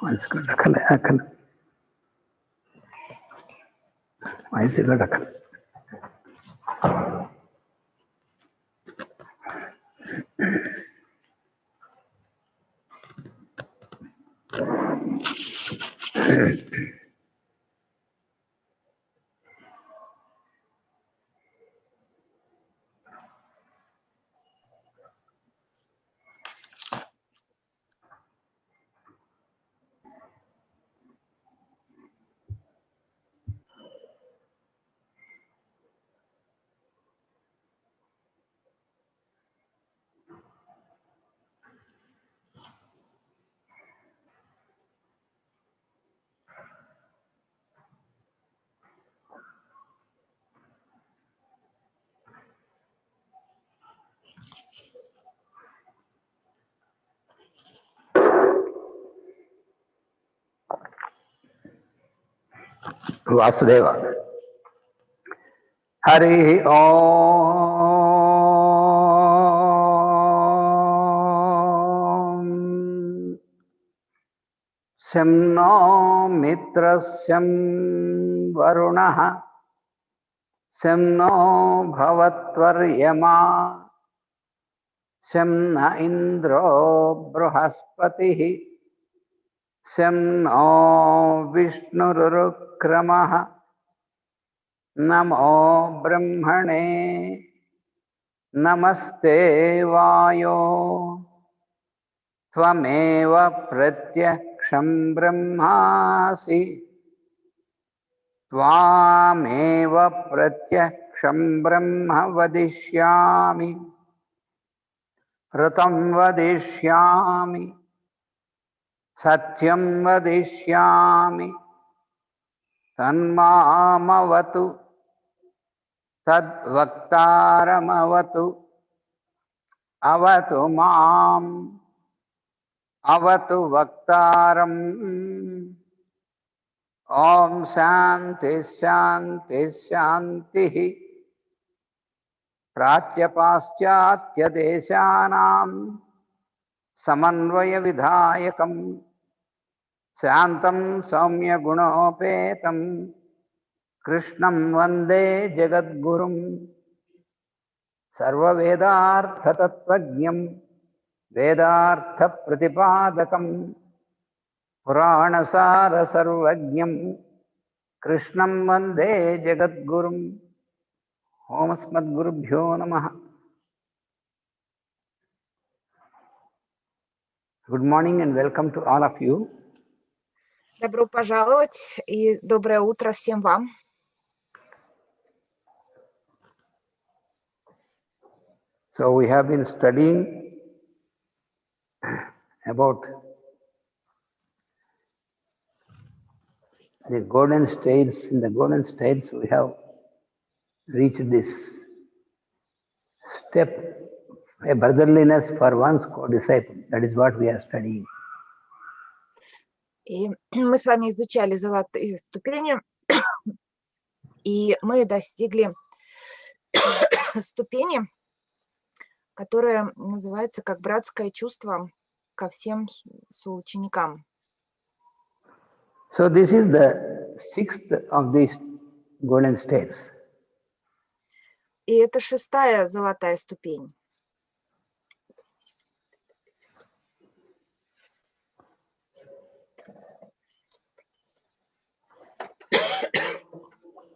Why is it rakal? Vasudeva. Hari Om. Sham no mitrasyam varunaha. Sham no bhavatvaryama. Sham na indro bruhaspatihi. Sham no Vishnurukramaha. Namo Brahmane. Namaste Vayo. Tvameva pratyaksham brahmasi. Tvameva pratyaksham brahma vadishyami. Ratam vadishyami. Satyam vadishyami. Tanmamavatu. Tadvaktaramavatu. Avatu mam. Avatu vaktaram. Om Shanti Shanti Shanti. Pratyapaschatyya deshanam samanvaya vidhayakam Shantam Saumya Gunopetam Krishnam Vande Jagadgurum Sarva Vedartha Tattvajnam Vedartha Pratipadakam Puranasara Sarvajnam Krishnam Vande Jagadgurum Om Asmadgurubhyo Namaha. Good morning and welcome to all of you. Добро пожаловать и доброе утро всем вам. So we have been studying about the golden states. In the golden states we have reached this step, a brotherliness for one's co-disciple. That is what we are studying. И мы с вами изучали золотые ступени, и мы достигли ступени, которая называется как братское чувство ко всем соученикам. So this is the sixth of these golden states. И это шестая золотая ступень.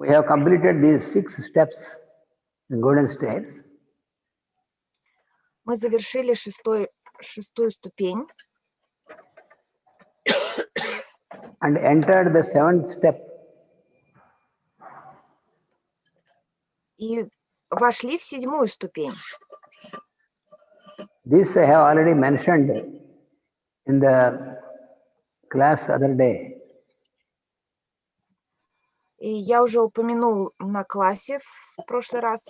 We have completed these 6 steps in golden states. Мы завершили шестую ступень. And entered the 7th step. И вошли в седьмую ступень. This I have already mentioned in the class other day. И я уже упомянул на классе в прошлый раз.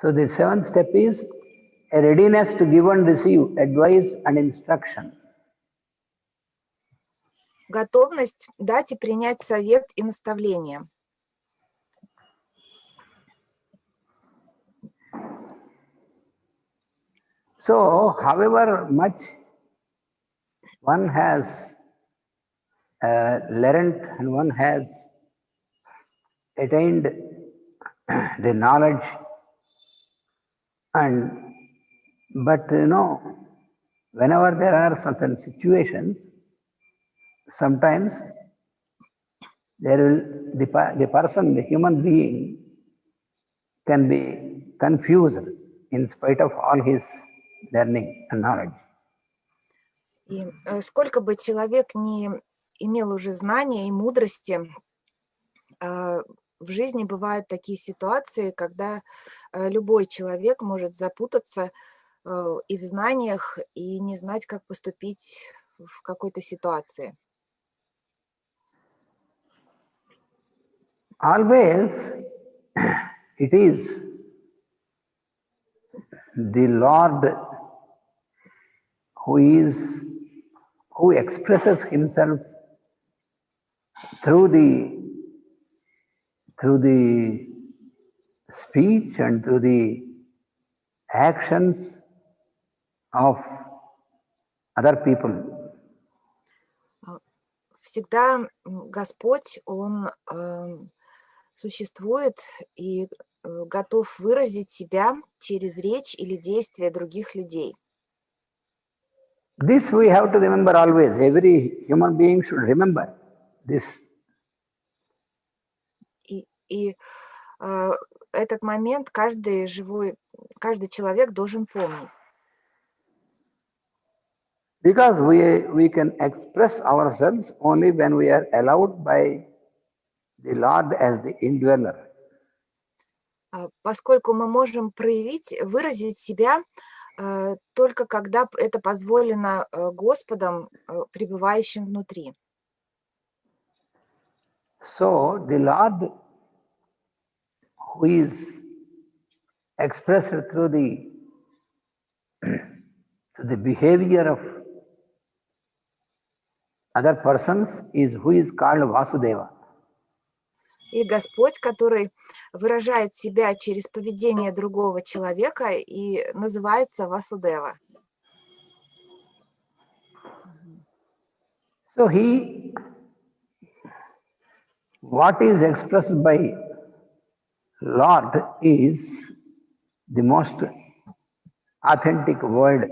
So the 7th step is a readiness to give and receive advice and instruction. Готовность дать и принять совет и наставление. So, however much one has learned and one has attained the knowledge, and but whenever there are certain situations, sometimes there will the person, the human being, can be confused in spite of all his learning and knowledge. И сколько бы человек не имел уже знания и мудрости, в жизни бывают такие ситуации, когда любой человек может запутаться и в знаниях, и не знать, как поступить в какой-то ситуации. Always it is the Lord who expresses himself through the speech and through the actions of other people. Всегда Господь, Он существует и готов выразить себя через речь или действия других людей. This we have to remember always. Every human being should remember this. И этот момент каждый человек должен помнить. Because we can express ourselves only when we are allowed by the Lord as the indweller. Поскольку мы можем выразить себя только когда это позволено Господом, пребывающим внутри. So the Lord, who is expressed through the behavior of other persons, is who is called Vasudeva. И Господь, который выражает себя через поведение другого человека, и называется Васудева. So what is expressed by Lord is the most authentic word.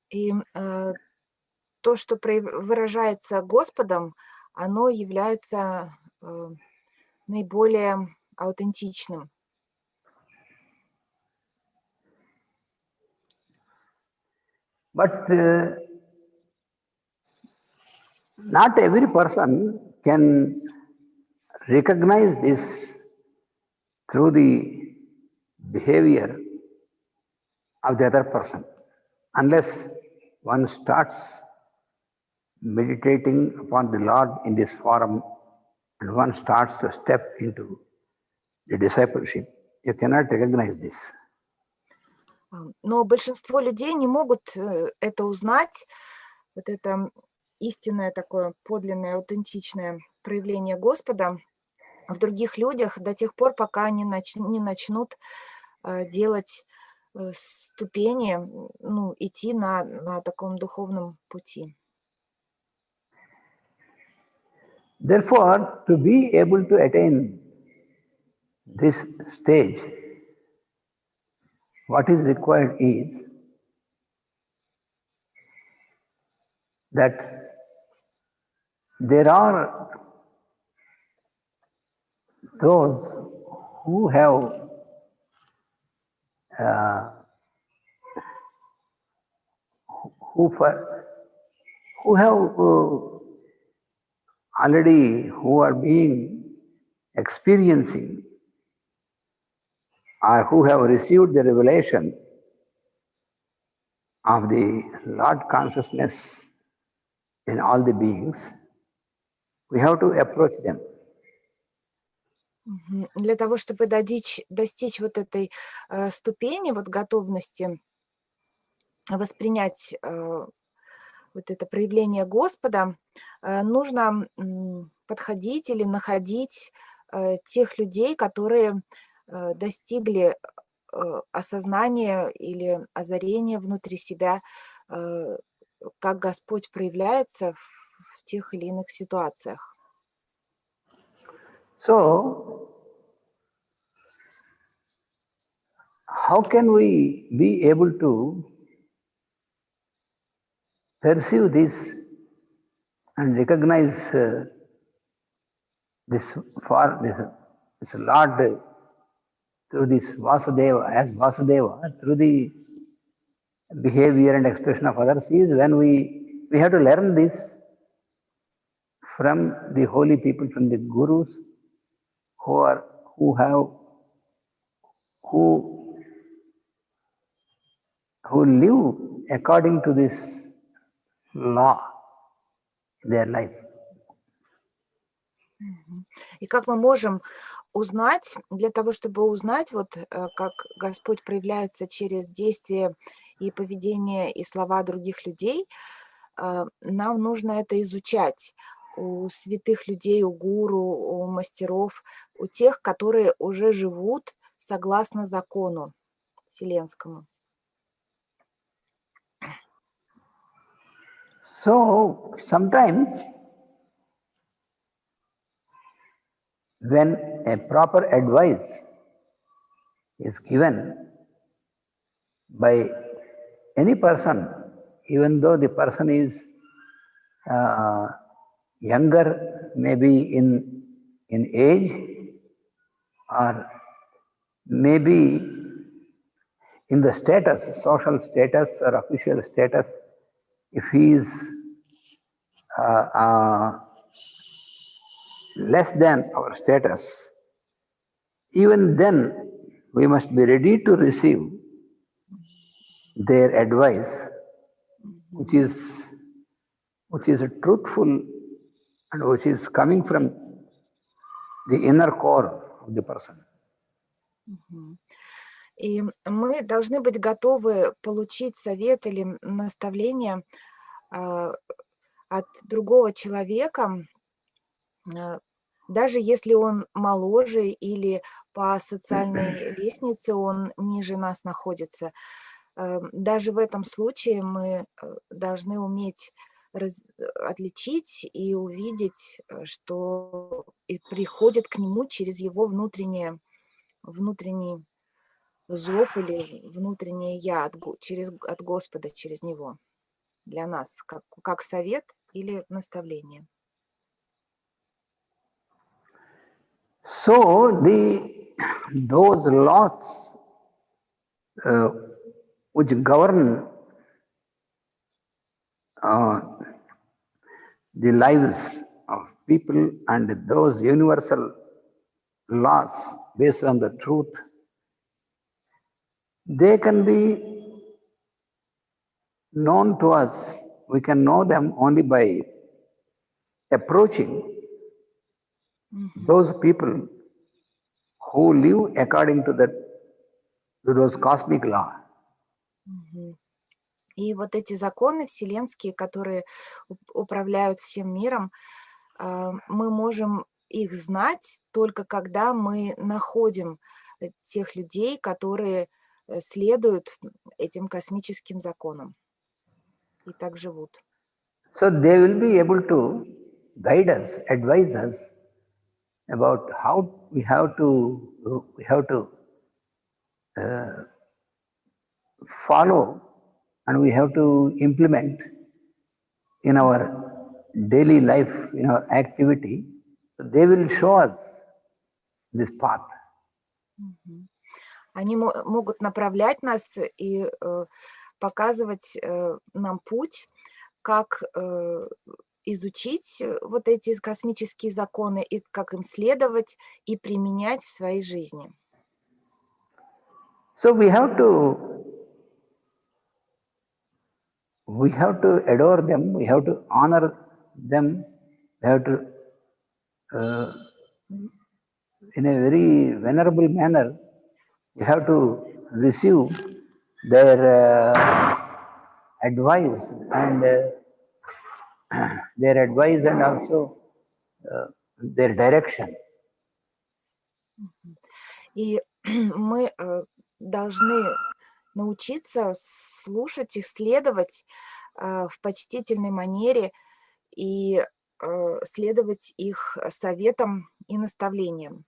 И то, что выражается Господом, оно является наиболее аутентичным. But not every person can recognize this through the behavior of the other person, unless one starts meditating upon the Lord in this forum and one starts to step into the discipleship. You cannot recognize this. Но большинство людей не могут это узнать, вот это истинное такое подлинное, аутентичное проявление Господа в других людях до тех пор, пока они не начнут делать ступени, идти на таком духовном пути. Therefore, to be able to attain this stage, what is required is that there are those who have already who are being experiencing or who have received the revelation of the Lord consciousness in all the beings, we have to approach them. Для того, чтобы достичь вот этой ступени, вот готовности воспринять вот это проявление Господа, нужно подходить или находить тех людей, которые достигли осознания или озарения внутри себя как Господь проявляется в тех или иных ситуациях. So, how can we be able to perceive this and recognize this for this Lord through this Vasudeva, as Vasudeva, through the behavior and expression of others, is when we have to learn this from the holy people, from the gurus who have who who live according to this law in their life. И как мы можем узнать, для того, чтобы узнать, вот как Господь проявляется через действия и поведение и слова других людей, нам нужно это изучать у святых людей, у гуру, у мастеров, у тех, которые уже живут согласно закону вселенскому. So sometimes when a proper advice is given by any person, even though the person is younger, maybe in age, or maybe in the status, social status or official status, if he is less than our status, even then we must be ready to receive their advice, which is truthful and which is coming from the inner core of the person. И мы должны быть готовы получить совет или наставление от другого человека, даже если он моложе или по социальной лестнице он ниже нас находится. Даже в этом случае мы должны уметь отличить и увидеть, что и приходит к нему через его внутренний зов или внутреннее я от Господа через него для нас, как совет или наставление. So those laws which govern the lives of people and those universal laws based on the truth, they can be known to us. We can know them only by approaching those people who live according to those cosmic laws. И вот эти законы вселенские, которые управляют всем миром, мы можем их знать только когда мы находим тех людей, которые следуют этим космическим законам и так живут. So they will be able to guide us, advise us about how we have to follow and we have to implement in our daily life, in our activity. So they will show us this path. Они могут направлять нас и показывать нам путь, как изучить вот эти космические законы и как им следовать и применять в своей жизни. So we have to adore them, we have to honor them, we have to in a very venerable manner, we have to receive their advice and also their direction. И мы должны научиться слушать их, следовать в почтительной манере и следовать их советам и наставлениям.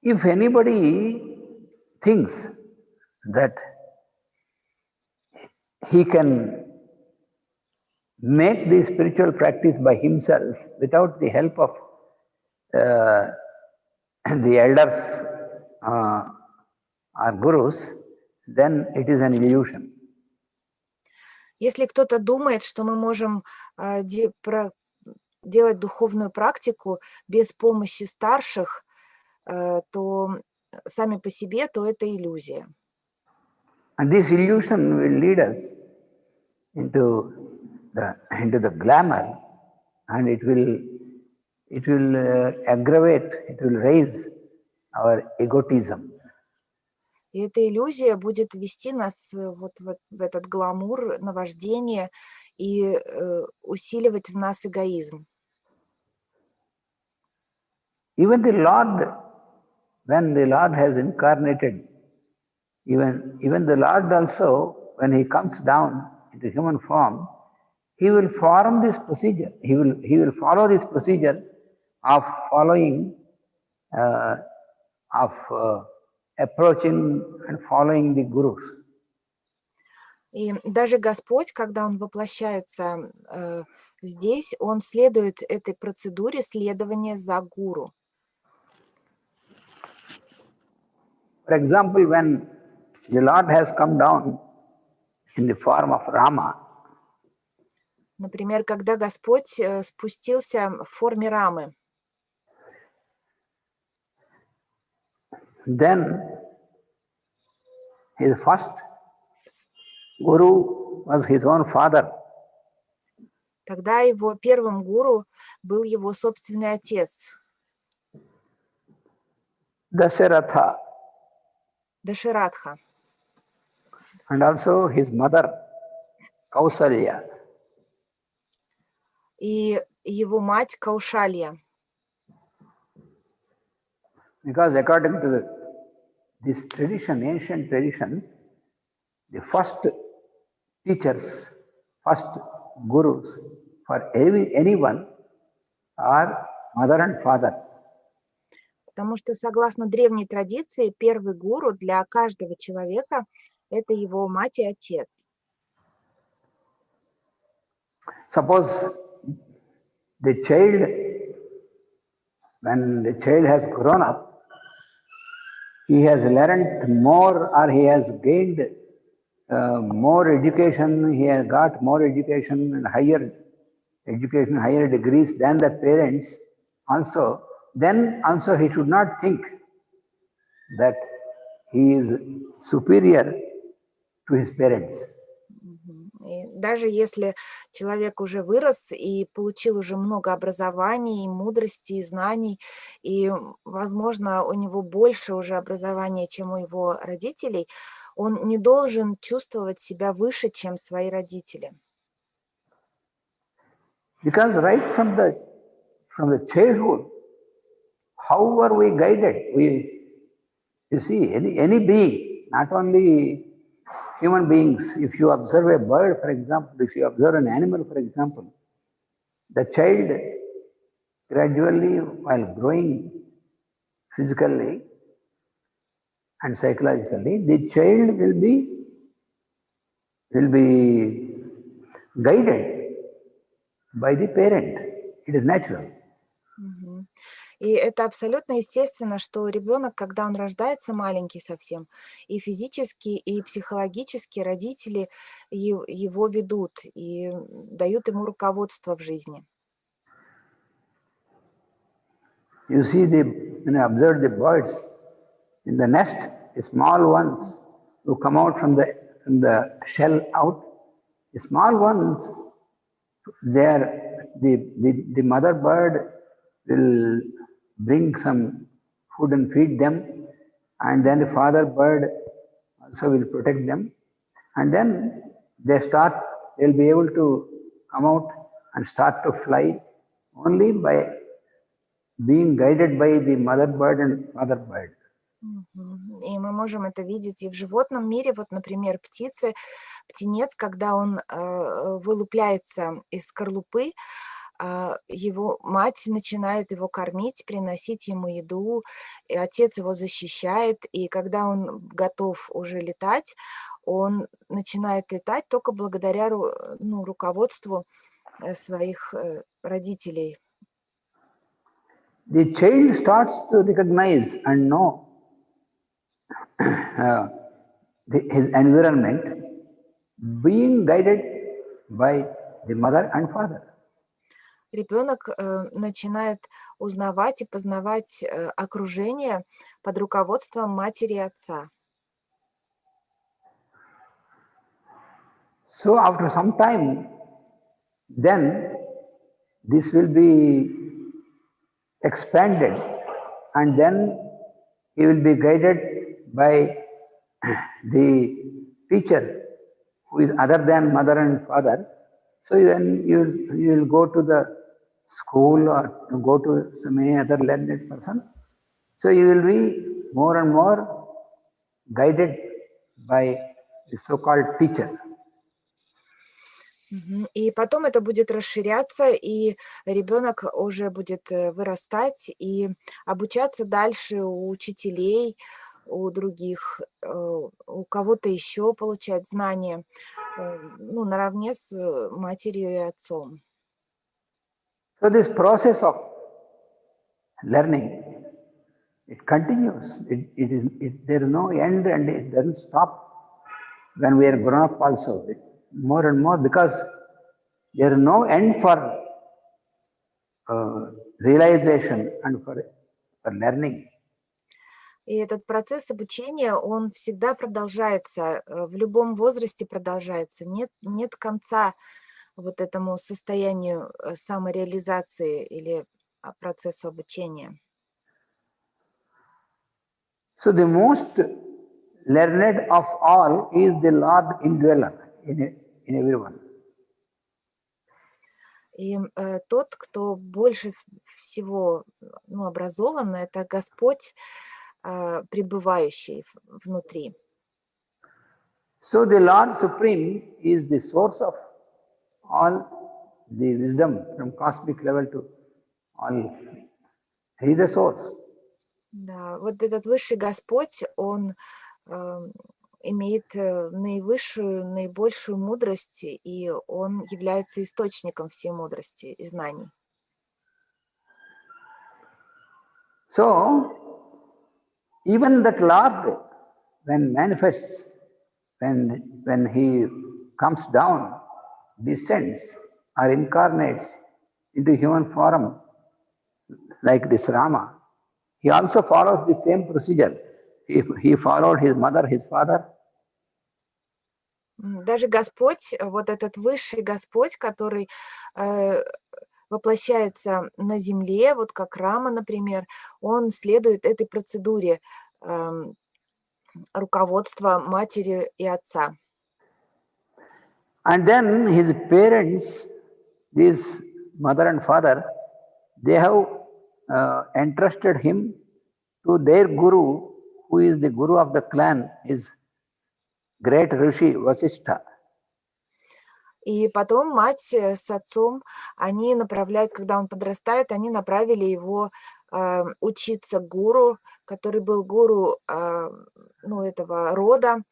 If anybody thinks that he can make the spiritual practice by himself without the help of the elders or gurus, then it is an illusion. Если кто-то думает, что мы можем делать духовную практику без помощи старших, то сами по себе, то это иллюзия. And this illusion will lead us into the glamour, and it will aggravate, it will raise our egotism. И эта иллюзия будет вести нас вот в этот гламур, наваждение и усиливать в нас эгоизм. Even the Lord, when the Lord has incarnated, even the Lord also, when he comes down into human form, he will form this procedure. He will follow this procedure of following, approaching and following the gurus. И даже Господь, когда Он воплощается здесь, Он следует этой процедуре следования за гуру. For example, when the Lord has come down in the form of Rama, Например, когда Господь спустился в форме Рамы, then his first guru was his own father. тогда его первым гуру был его собственный отец, Dasharatha, Дашаратха, and also his mother, Kausalya. и его мать Каушалья. Because according to this tradition, ancient traditions, the first teachers, first gurus for anyone are mother and father. Потому что, согласно древней традиции, первый гуру для каждого человека – это его мать и отец. Suppose the child, when the child has grown up, he has learnt more or he has gained more education, he has got more education and higher education, higher degrees than the parents also, then also he should not think that he is superior to his parents. И даже если человек уже вырос и получил уже много образований, и мудрости, и знаний, и, возможно, у него больше уже образования, чем у его родителей, он не должен чувствовать себя выше, чем свои родители. Because right from the childhood, how are we guided? You see, any being, not only human beings, if you observe a bird, for example, if you observe an animal, for example, the child gradually, while growing physically and psychologically, the child will be guided by the parent. It is natural. Мгм. И это абсолютно естественно, что ребенок, когда он рождается маленький совсем, и физически, и психологически родители его ведут и дают ему руководство в жизни. You see, when you observe the birds in the nest, the small ones who come out from the shell out, the small ones, the mother bird will bring some food and feed them, and then the father bird also will protect them, and then they'll be able to come out and start to fly only by being guided by the mother bird and father bird. И мы можем это видеть и в животном мире. Вот, например, птенец, когда он вылупляется из скорлупы, его мать начинает его кормить, приносить ему еду, и отец его защищает, и когда он готов уже летать, он начинает летать только благодаря руководству своих родителей. The child starts to recognize and know his environment being guided by the mother and father. Ребенок начинает узнавать и познавать окружение под руководством матери и отца. So after some time, then this will be expanded, and then he will be guided by the teacher who is other than mother and father. So then you will go to the school or go to some any other learned person. So you will be more and more guided by the so-called teacher. И потом это будет расширяться, и ребенок уже будет вырастать и обучаться дальше у учителей, у других, у кого-то еще получать знания, наравне с матерью и отцом. So this process of learning, it continues. There is no end, and it doesn't stop when we are grown up also. More and more, because there is no end for realization and for learning. И этот процесс обучения, он всегда продолжается, в любом возрасте продолжается. Нет конца вот этому состоянию самореализации или процессу обучения. So the most learned of all is the Lord indweller in everyone. И тот, кто больше всего образован, это Господь, пребывающий внутри. So the Lord Supreme is the source of all the wisdom from cosmic level to all. He is the source. Да, вот этот высший Господь, он имеет наивысшую, наибольшую мудрость, и он является источником всей мудрости и знаний. So, even that Lord, when manifests, when he comes down, descends or incarnates into human form, like this Rama, he also follows the same procedure. He followed his mother, his father. Даже Господь, вот этот высший Господь, который воплощается на земле, вот как Рама, например, он следует этой процедуре руководства матери и отца. And then his parents, his mother and father, they have entrusted him to their guru, who is the guru of the clan, is great Rishi Vasishtha. И потом мать с отцом, они направляют, когда он подрастает, они направили его учиться гуру, который был гуру этого рода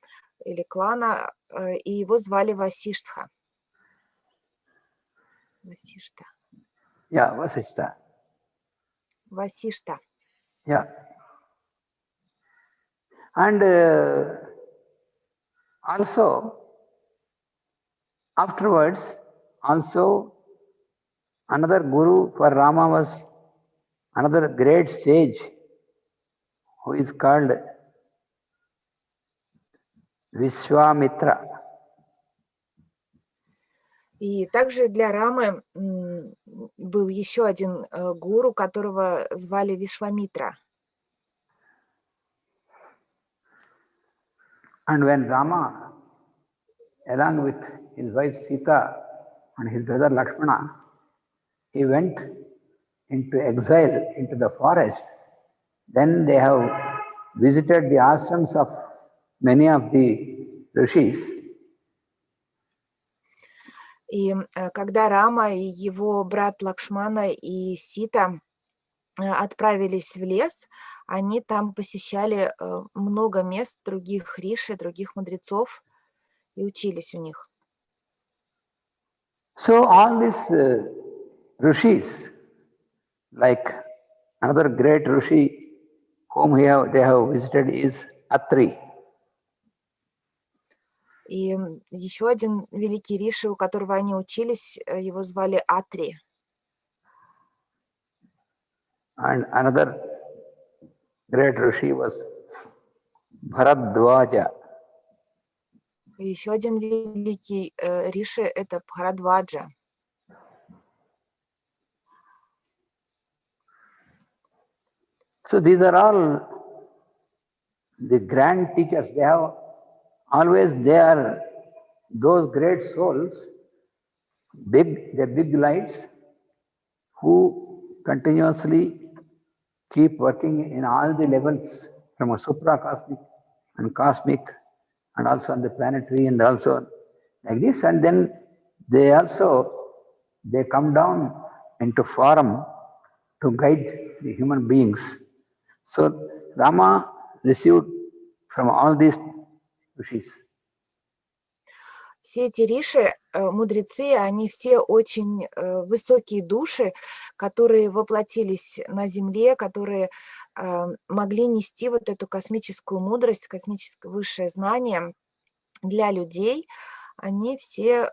или клана, и его звали Васиштха. Васишта. Yeah, Vasishtha. Васишта. Yeah. And also, afterwards, also another guru for Rama was another great sage who is called Vishwamitra. И также для Рамы был еще один гуру, которого звали Вишвамитра. And when Rama, along with his wife Sita and his brother Lakshmana, he went into exile, into the forest, then they have visited the ashrams of many of the rishis. И когда Рама и его брат Лакшмана и Сита отправились в лес, они там посещали много мест других риши, других мудрецов и учились у них. So all these rishis, like another great rishi whom they have visited is Atri. И еще один великий риши, у которого они учились, его звали Атри. And another great rishi was Bharadvaja. И еще один великий риши – это Бхарадваджа. So these are all the grand teachers. They are those great souls, the big lights, who continuously keep working in all the levels from a supracosmic and cosmic and also on the planetary and also like this. And then they come down into form to guide the human beings. So Rama received from all these rishis. Все эти риши, мудрецы, они все очень высокие души, которые воплотились на Земле, которые могли нести вот эту космическую мудрость, космическое высшее знание для людей. Они все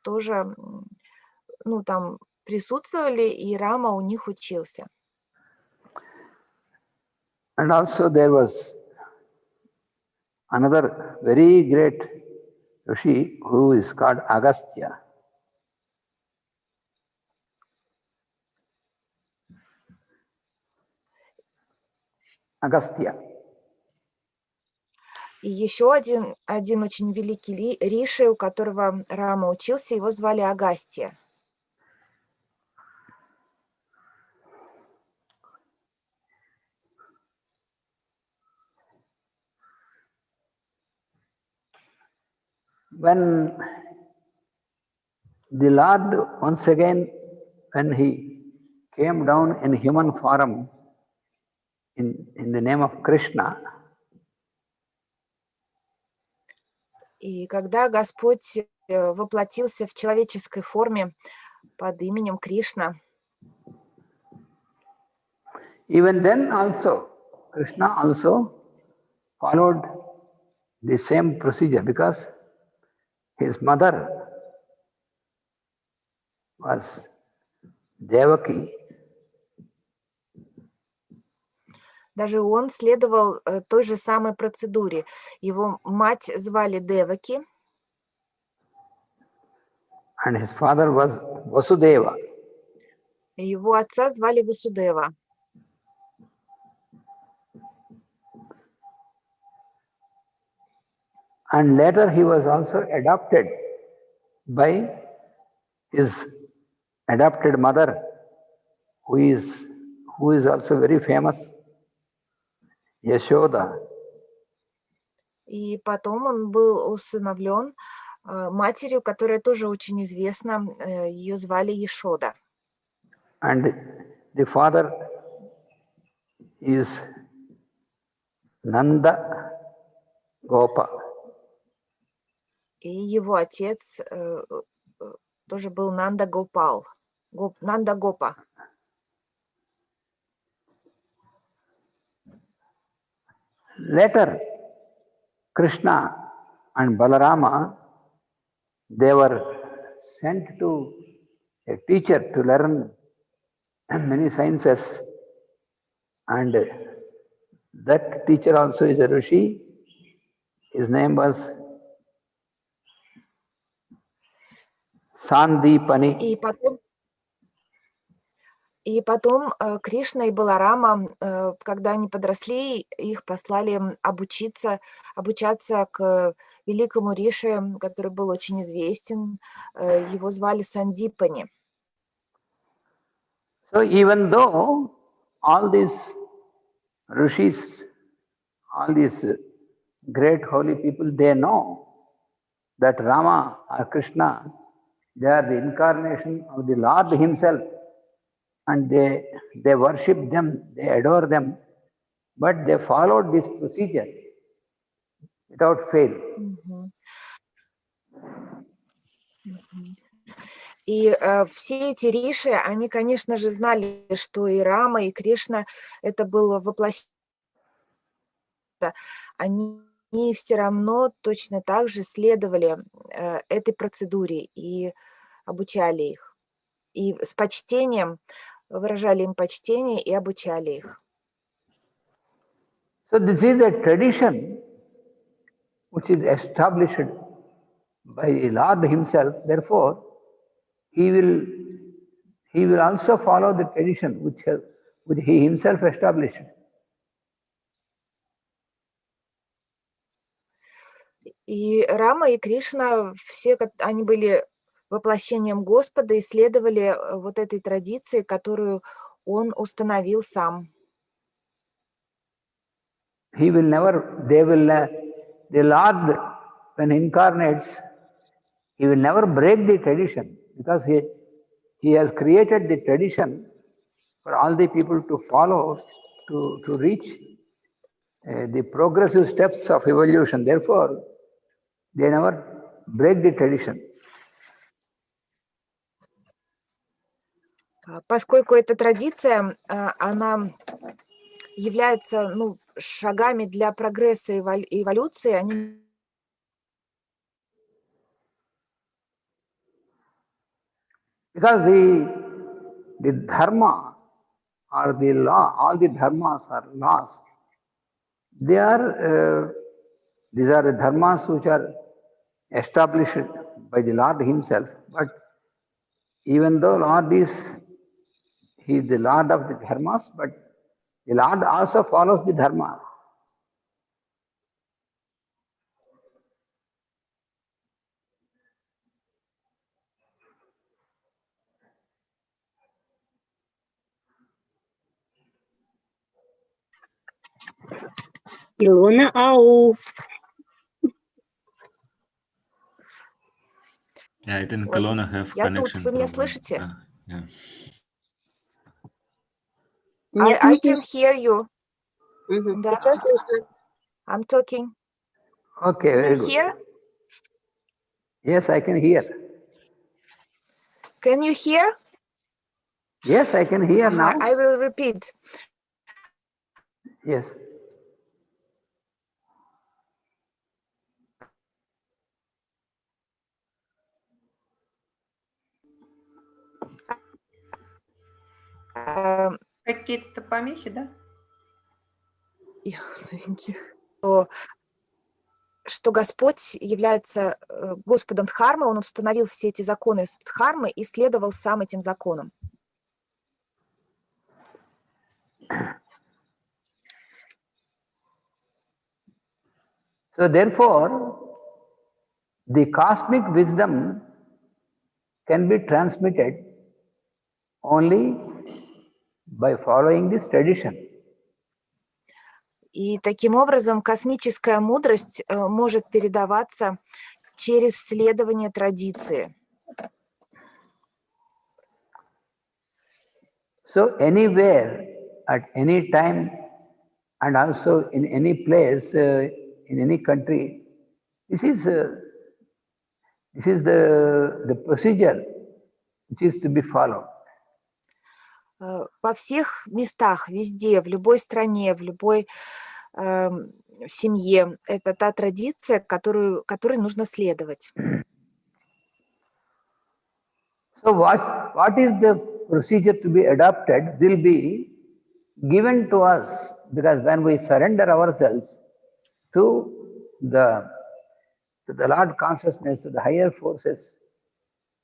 тоже, там присутствовали, и Рама у них учился. And also there was another very great rishi who is called Agastya. Agastya. И еще один очень великий риши, у которого Рама учился, его звали Агастья. When the Lord once again, when he came down in human form in the name of Krishna, И когда Господь воплотился в человеческой форме под именем Кришна, even then also Krishna also followed the same procedure because his mother was Devaki. даже он следовал той же самой процедуре. Его мать звали Деваки, And his father was Vasudeva. его отца звали Васудева. And later he was also adopted by his adopted mother, who is also very famous, Yashoda. И потом он был усыновлен матерью, которая тоже очень известна, ее звали Ешода. And the father is Nanda Gopa. И его отец тоже был Нанда Гопал, Нанда Гопа. Later, Krishna and Balarama, they were sent to a teacher to learn many sciences, and that teacher also is a rishi. His name was Sandipani. И потом Кришна и Баларама, когда они подросли, их послали обучаться к великому риши, который был очень известен. Его звали Сандипани. So even though all these rishis, all these great holy people, they know that Rama or Krishna, they are the incarnation of the Lord Himself, and they worship them, they adore them, but they followed this procedure without fail. Мгм. Мгм. И все эти риши, они, конечно же, знали, что и Рама, и Кришна — это было воплощение. Они все равно точно так же следовали этой процедуре и обучали их. И с почтением выражали им почтение и обучали их. So this is a tradition which is established by Lord Himself. Therefore, He will also follow the tradition which He Himself established. И Рама, и Кришна, все, они были воплощением Господа и следовали вот этой традиции, которую Он установил сам. He will never, the Lord, when he incarnates, He will never break the tradition, because he has created the tradition for all the people to follow to reach the progressive steps of evolution. Therefore, they never break the tradition. Поскольку эта традиция, она является, шагами для прогресса и эволюции, они... Because the dharma or the law, all the dharmas are laws. They are, these are the dharmas which are established by the Lord Himself. But even though Lord He is the Lord of the dharmas, but the Lord also follows the dharma. Илона, ау. Yeah, I think Ой, Kelowna have я тут, connection вы меня problem. слышите? Yeah. Нет, I не can слышу. hear you. Мгм. Да. Сейчас слышу. I'm talking. Okay, very Can good. hear? Yes, I can hear. Can you hear? Yes, I can hear now. I will repeat. Yes. Какие-то помехи, да? Что Господь является Господом Дхармы, Он установил все эти законы Дхармы и следовал сам этим законам. So therefore, the cosmic wisdom can be transmitted only by following this tradition. И таким образом космическая мудрость может передаваться через следование традиции. So anywhere, at any time, and also in any place, in any country, this is the procedure which is to be followed. Во всех местах, везде, в любой стране, в любой семье, это та традиция, которой нужно следовать. So what is the procedure to be adopted will be given to us, because when we surrender ourselves to the Lord consciousness, to the higher forces,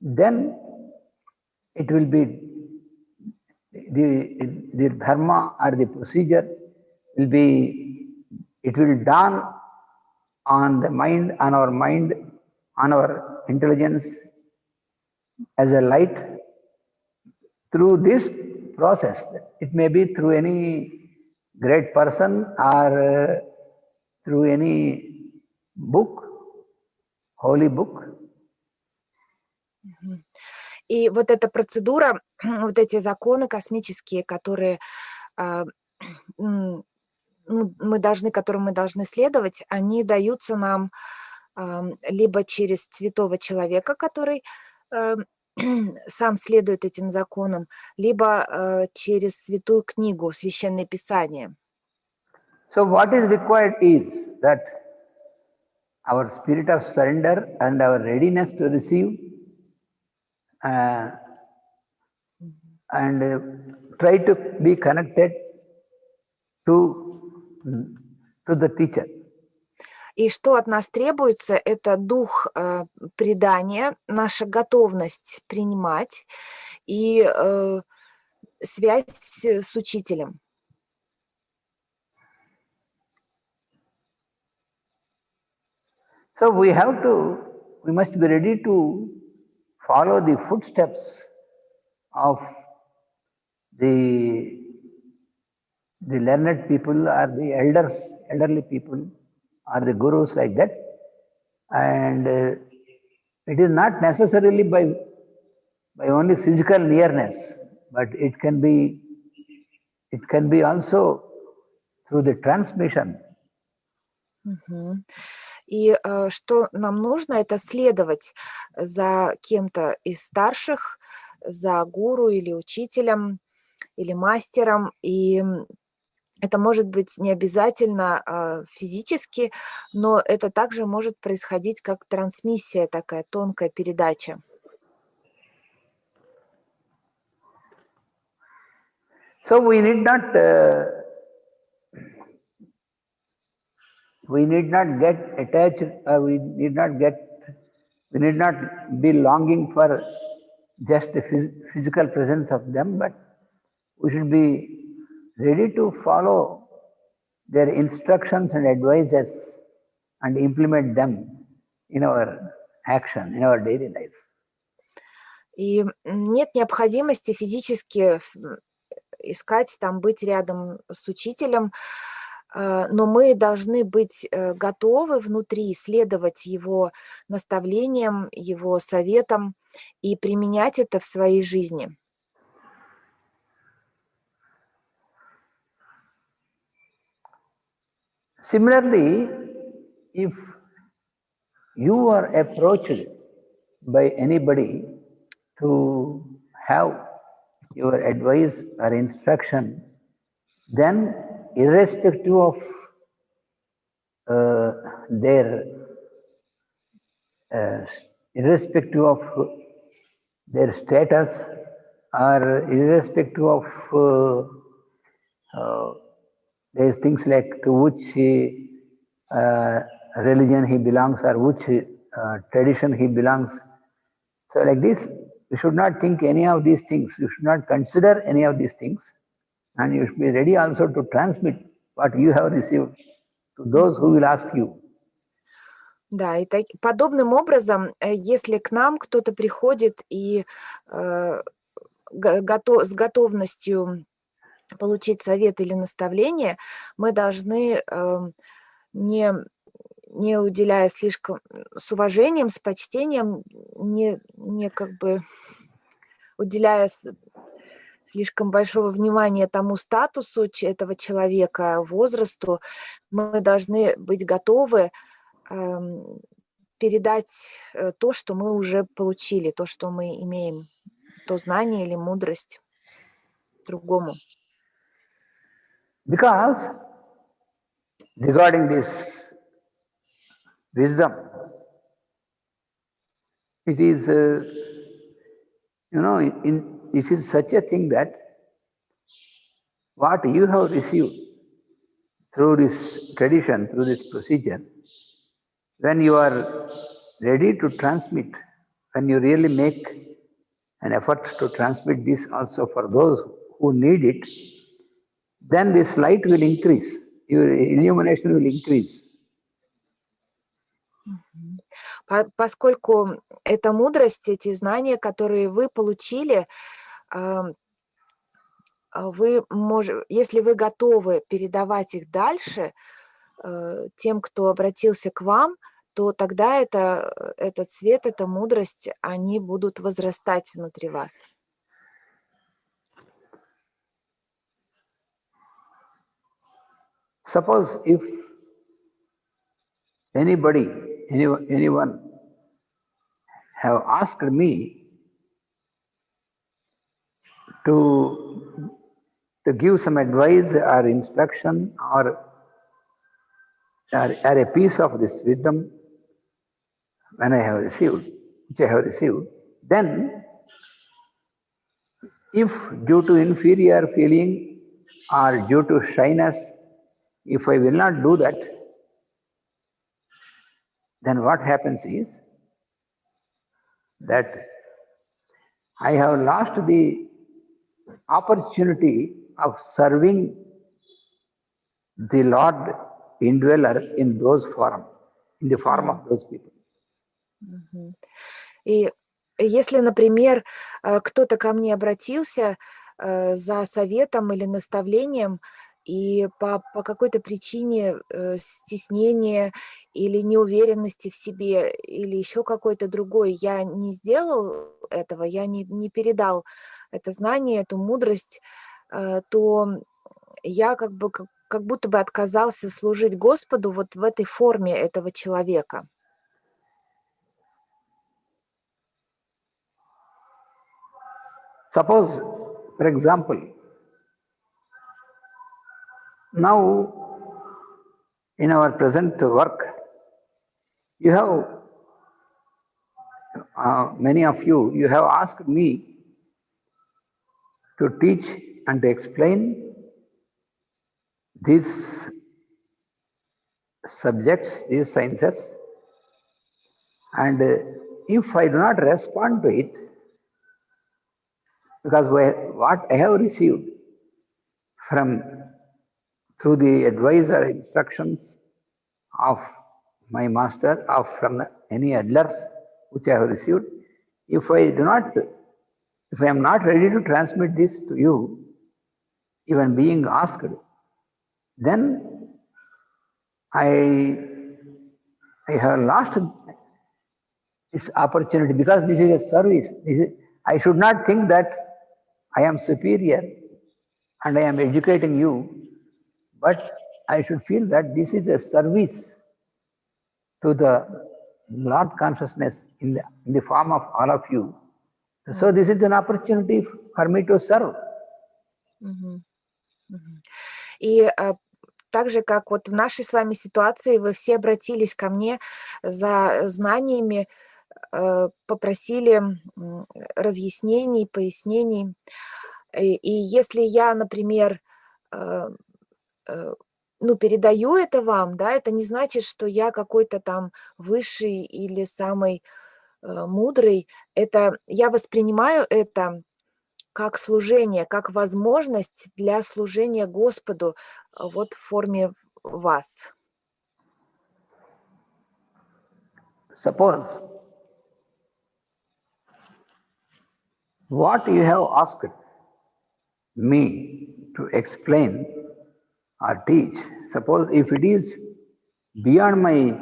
then it will be the dharma or the procedure it will dawn on the mind, on our intelligence as a light. Through this process. It may be through any great person or through any book, holy book. И вот эта процедура, вот эти законы космические, которые которым мы должны следовать, они даются нам либо через святого человека, который сам следует этим законам, либо через святую книгу, священное писание. So what is required is that our spirit of surrender and our readiness to receive and try to be connected to the teacher. И что от нас требуется, это дух предания, наша готовность принимать и связь с учителем. So we must be ready to follow the footsteps of the learned people or the elderly people or the gurus like that. And it is not necessarily by only physical nearness, but it can be also through the transmission. И что нам нужно, это следовать за кем-то из старших, за гуру или учителем, или мастером. И это может быть не обязательно физически, но это также может происходить как трансмиссия, такая тонкая передача. So we need not get attached, or we need not be longing for just the physical presence of them, but we should be ready to follow their instructions and advices and implement them in our action, in our daily life. И нет необходимости физически искать, там, быть рядом с учителем, но мы должны быть готовы внутри следовать его наставлениям, его советам и применять это в своей жизни. Similarly, if you are approached by anybody to have your advice or instruction, then irrespective of their status or irrespective of there's things like to which religion he belongs or which tradition he belongs. So like this, you should not think any of these things. You should not consider any of these things. And you should be ready also to transmit what you have received to those who will ask you. Да, и подобным образом, если к нам кто-то приходит и с готовностью получить совет или наставление, мы должны, не уделяя слишком, с уважением, с почтением, не как бы уделяя слишком большого внимания тому статусу этого человека, возрасту, мы должны быть готовы передать то, что мы уже получили, то, что мы имеем, то знание или мудрость другому. Because regarding this wisdom, it is, this is such a thing that what you have received through this tradition, through this procedure, when you are ready to transmit, when you really make an effort to transmit this also for those who need it, then this light will increase, your illumination will increase. Поскольку эта мудрость, эти знания, которые вы получили, если вы готовы передавать их дальше тем, кто обратился к вам, то тогда этот свет, эта мудрость, они будут возрастать внутри вас. Suppose if anyone have asked me to give some advice or instruction or a piece of this wisdom which I have received, then if due to inferior feeling or due to shyness, if I will not do that, then what happens is that I have lost the opportunity of serving the Lord indweller in those form, in the form of those people. И если, например, кто-то ко мне обратился за советом или наставлением, и по какой-то причине стеснения или неуверенности в себе, или еще какой-то другой, я не сделал этого, я не передал это знание, эту мудрость, то я как будто бы отказался служить Господу вот в этой форме этого человека. Suppose, for example, now in our present work, you have, many of you have asked me to teach and to explain these subjects, these sciences, and if I do not respond to it, because what I have received through the advice or instructions of my master, or from any elders which I have received, if I am not ready to transmit this to you, even being asked, then I have lost this opportunity, because this is a service. I should not think that I am superior and I am educating you, but I should feel that this is a service to the Lord consciousness in the form of all of you. So this is an opportunity for me to serve. И так же, как вот в нашей с вами ситуации, вы все обратились ко мне за знаниями, попросили разъяснений, пояснений. И если я, например, передаю это вам, да, это не значит, что я какой-то там высший или самый мудрый. Это я воспринимаю это как служение, как возможность для служения Господу вот в форме вас. Suppose what you have asked me to explain or teach, suppose if it is beyond my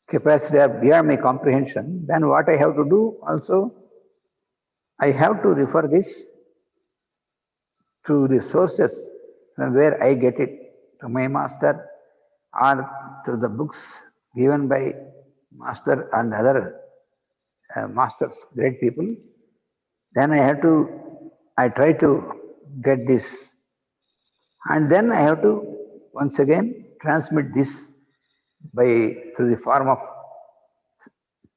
capacity or beyond my comprehension, then what I have to do also, I have to refer this to the sources from where I get it, to my master or to the books given by master and other masters, great people. Then I try to get this, and then I have to once again transmit this through the form of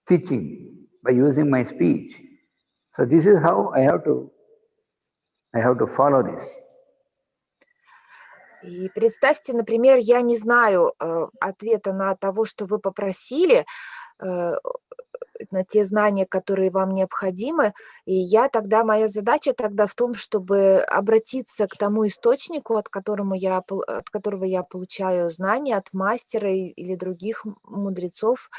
teaching, by using my speech. So this is how I have to follow this. И представьте, например, я не знаю ответа на того, что вы попросили, на те знания, которые вам необходимы, и моя задача тогда в том, чтобы обратиться к тому источнику, от которого я получаю знания, от мастера или других мудрецов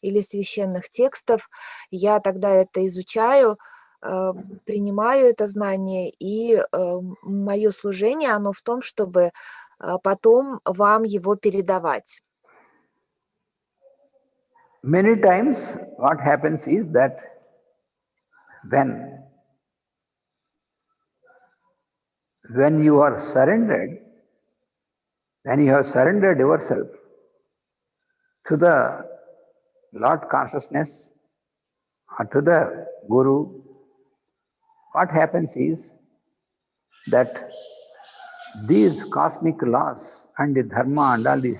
или священных текстов. Я тогда это изучаю, принимаю это знание, и мое служение, оно в том, чтобы потом вам его передавать. Many times what happens is that when you are surrendered, when you have surrendered yourself to the Lord consciousness or to the Guru, what happens is that these cosmic laws and the dharma and all this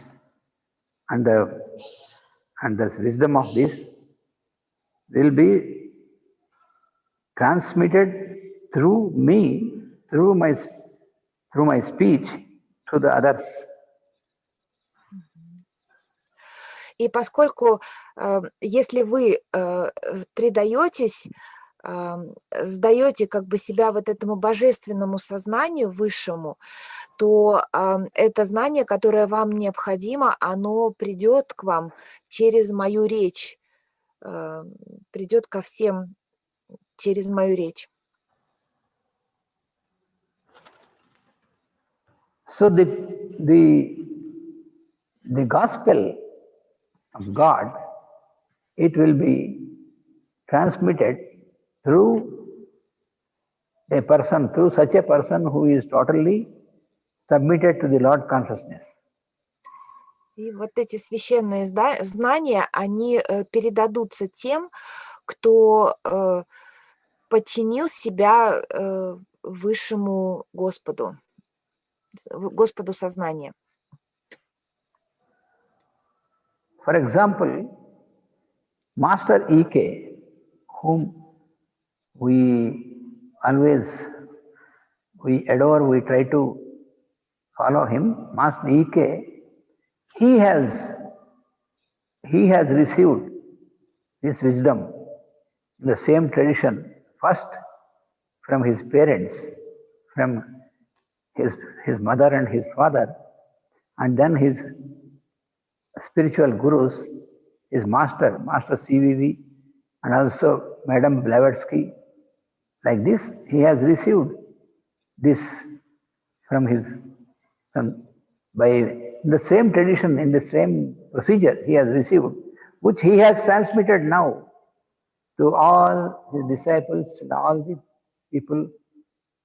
and the wisdom of this will be transmitted through me, through my speech to the others. И поскольку, если вы предаетесь, сдаете как бы себя вот этому божественному сознанию высшему, то это знание, которое вам необходимо, оно придет к вам через мою речь, придет ко всем через мою речь. So the gospel of God, it will be transmitted through a person, through such a person who is totally submitted to the Lord consciousness. И вот эти священные знания, они передадутся тем, кто подчинил себя высшему Господу, Господу сознания. For example, Master E.K., whom we adore, we try to follow him, Master E.K., he has received this wisdom in the same tradition, first from his parents, from his mother and his father, and then his spiritual gurus, his Master CVV, and also Madam Blavatsky. Like this, he has received this by the same tradition, in the same procedure he has received, which he has transmitted now to all his disciples and all the people.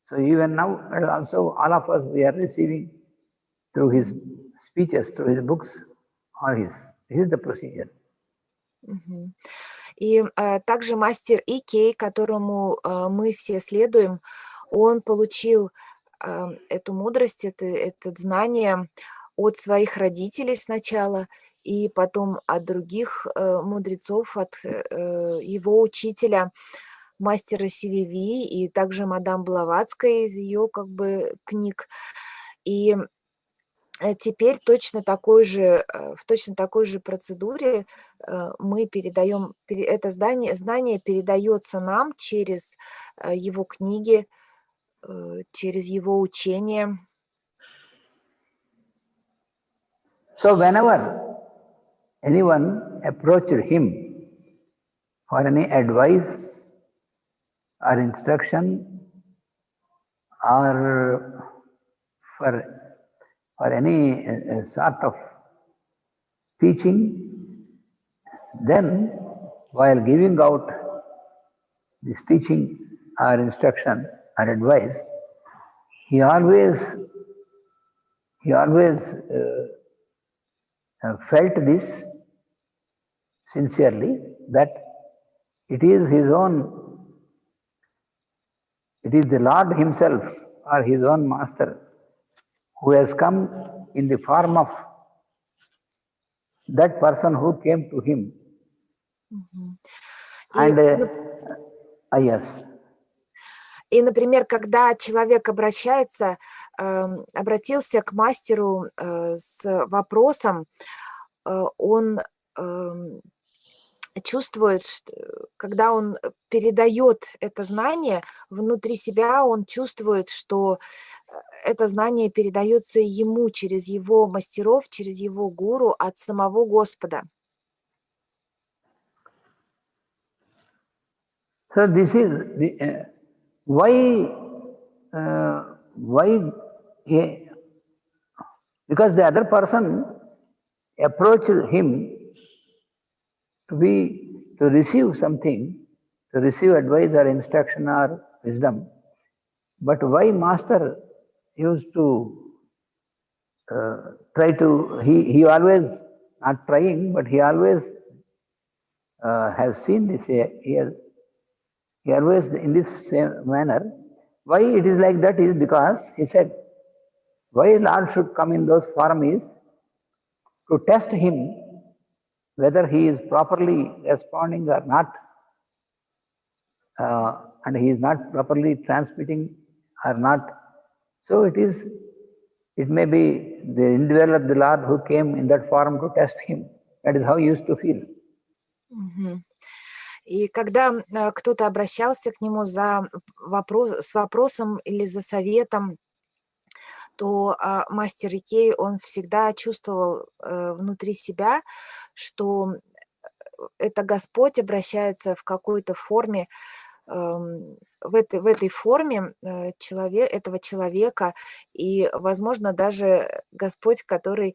So even now, and also all of us, we are receiving through his speeches, through his books, all his. This is the procedure. Мгм. И также мастер Икей, которому мы все следуем, он получил эту мудрость, это знание от своих родителей сначала, и потом от других мудрецов, от его учителя, мастера Сививи, и также мадам Блаватской из ее как бы книг. И теперь в точно такой же процедуре мы передаем, это знание передается нам через его книги, через его учение. So whenever anyone approached him for any advice or instruction or for any sort of teaching, then while giving out this teaching or instruction or advice, he always felt this sincerely, that it is the Lord himself or his own master who has come in the form of that person who came to him. Мгм. And yes. И, например, когда человек обратился к мастеру с вопросом, он чувствует, когда он передает это знание, внутри себя он чувствует, что это знание передается ему через его мастеров, через его гуру от самого Господа. So this is why why because the other person approached him to receive something, to receive advice or instruction or wisdom. But why master used to try to, he always, not trying, but he always has seen this here. He always in this same manner. Why it is like that is because he said, why Lord should come in those form is to test him whether he is properly responding or not, and he is not properly transmitting or not. So it may be the individual of the Lord who came in that form to test him. That is how he used to feel. Мгм. И когда кто-то обращался к нему с вопросом или за советом, то мастер Икей, он всегда чувствовал внутри себя, что это Господь обращается в какой-то форме, в этой форме этого человека, и, возможно, даже Господь, который,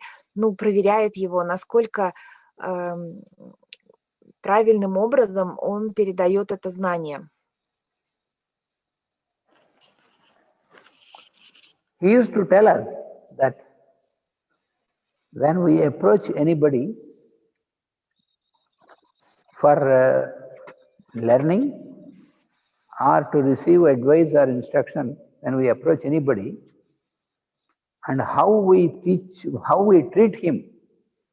проверяет его, насколько правильным образом он передает это знание. He used to tell us that when we approach anybody for learning or to receive advice or instruction, when we approach anybody, and how we treat him,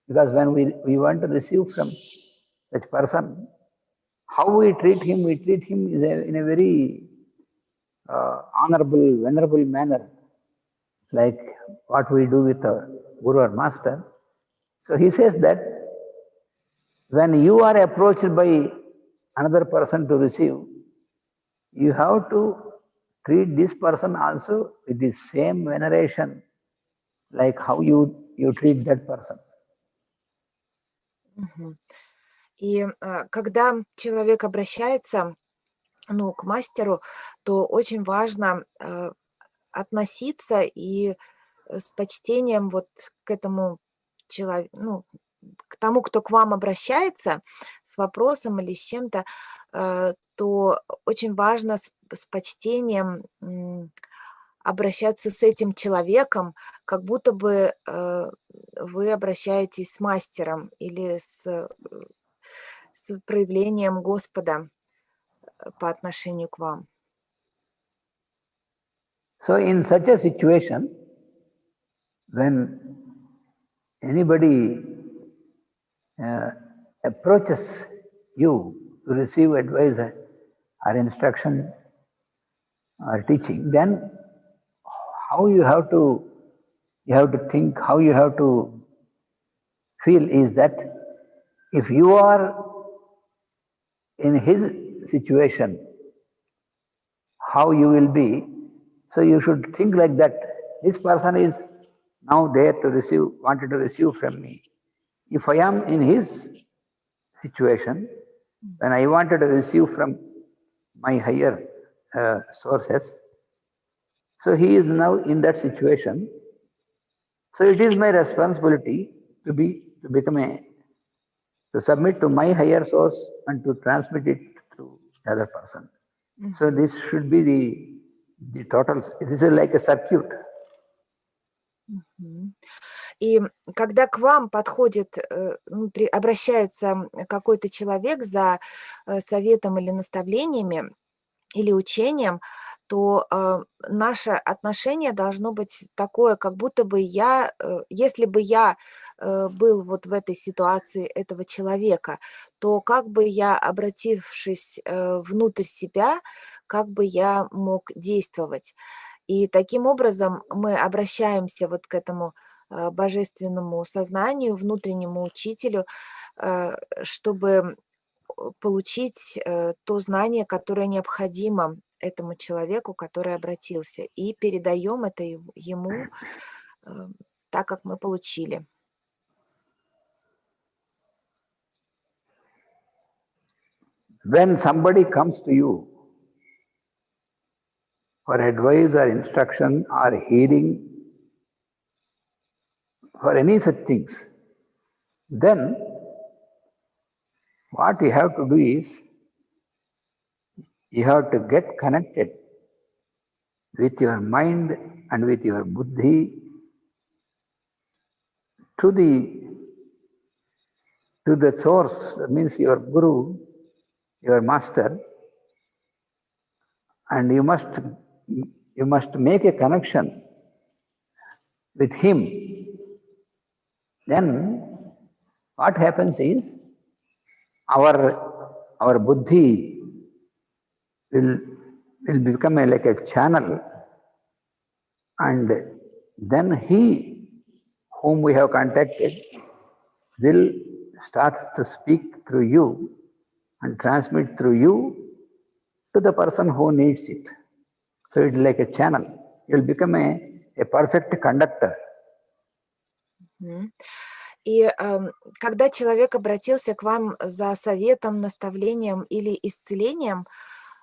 because when we want to receive from such person, how we treat him in a very honorable, venerable manner, like what we do with a guru or master. So he says that when you are approached by another person to receive, you have to treat this person also with the same veneration, like how you treat that person. Мгм. И когда человек обращается, к мастеру, то очень важно относиться и с почтением вот к этому человеку, к тому, кто к вам обращается с вопросом или с чем-то, то очень важно с почтением обращаться с этим человеком, как будто бы вы обращаетесь с мастером или с проявлением Господа по отношению к вам. So in such a situation, when anybody approaches you to receive advice or instruction or teaching, then how you have to think, how you have to feel is that if you are in his situation, how you will be, so you should think like that. This person is now there wanted to receive from me. If I am in his situation, when I wanted to receive from my higher sources, so he is now in that situation. So it is my responsibility to submit to my higher source and to transmit it to the other person. So this should be the total. This is like a circuit. И когда к вам обращается какой-то человек за советом или наставлениями, или учением, то наше отношение должно быть такое, как будто бы если бы я был вот в этой ситуации этого человека, то как бы я, обратившись внутрь себя, как бы я мог действовать. И таким образом мы обращаемся вот к этому божественному сознанию, внутреннему учителю, чтобы получить то знание, которое необходимо этому человеку, который обратился, и передаем это ему так, как мы получили. when somebody comes to you for advice or instruction or healing, for any such things, then what you have to do is you have to get connected with your mind and with your buddhi to the source, that means your guru, your master, and you must make a connection with him. Then what happens is our buddhi will become like a channel, and then he whom we have contacted will start to speak through you and transmit through you to the person who needs it. So it's like a channel. You'll become a perfect conductor. Мгм. И когда человек обратился к вам за советом, наставлением или исцелением,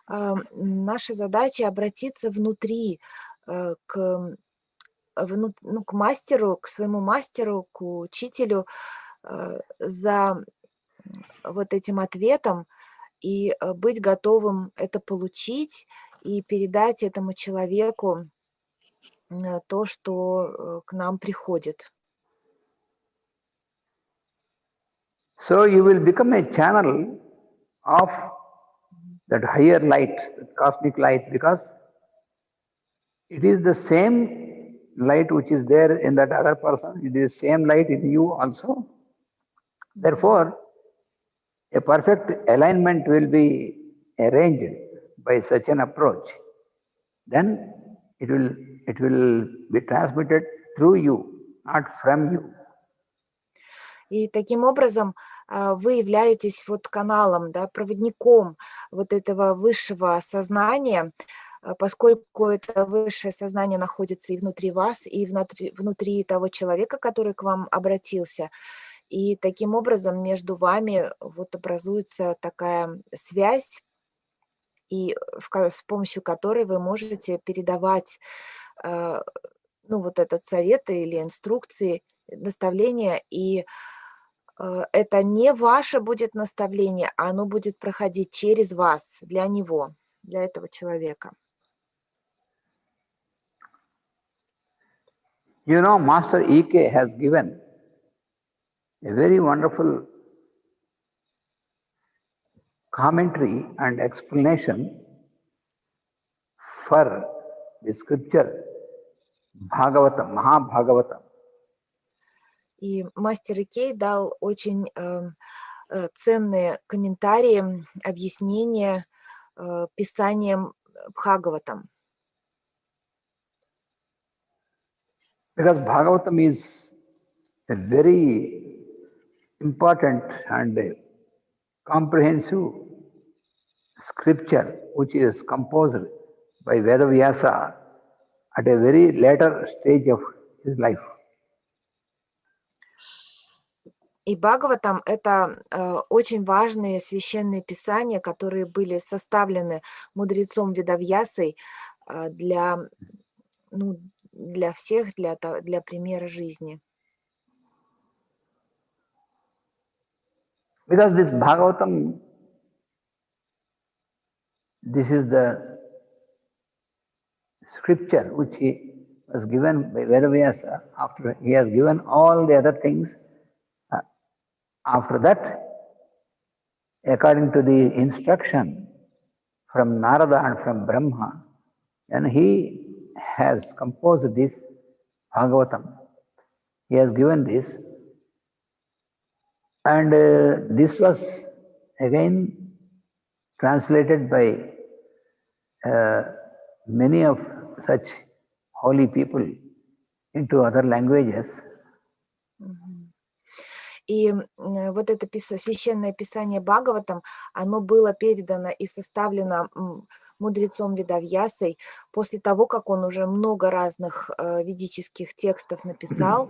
наша задача обратиться внутри к мастеру, к своему мастеру, к учителю за вот этим ответом и быть готовым это получить и передать этому человеку то, что к нам приходит. So you will become a channel of that higher light, that cosmic light, because it is the same light which is there in that other person. It is the same light in you also. Therefore, a perfect alignment will be arranged by such an approach. Then it will be transmitted through you, not from you. И таким образом вы являетесь вот каналом, да, проводником вот этого высшего сознания, поскольку это высшее сознание находится и внутри вас, и внутри того человека, который к вам обратился. И таким образом между вами вот образуется такая связь, и с помощью которой вы можете передавать вот этот совет или инструкции, наставления, и это не ваше будет наставление, а оно будет проходить через вас, для него, для этого человека. You know, Master E.K. has given a very wonderful commentary and explanation for the scripture Bhagavatam, Mahabhagavatam. И мастер Икей дал очень ценные комментарии, объяснения писанием Бхагаватам. Because Bhagavatam is a very important and comprehensive scripture which is composed by Vedavyasa at a very later stage of his life. И Бхагаватам — это очень важные священные писания, которые были составлены мудрецом Ведавьясой для всех, для примера жизни. Because this Bhagavatam, this is the scripture which he was given by Vedavyasa after he has given all the other things. After that, according to the instruction from Narada and from Brahma, then he has composed this Bhagavatam. He has given this, and this was again translated by many of such holy people into other languages. И вот это священное писание Бхагаватам, оно было передано и составлено мудрецом Ведавьясой после того, как он уже много разных ведических текстов написал,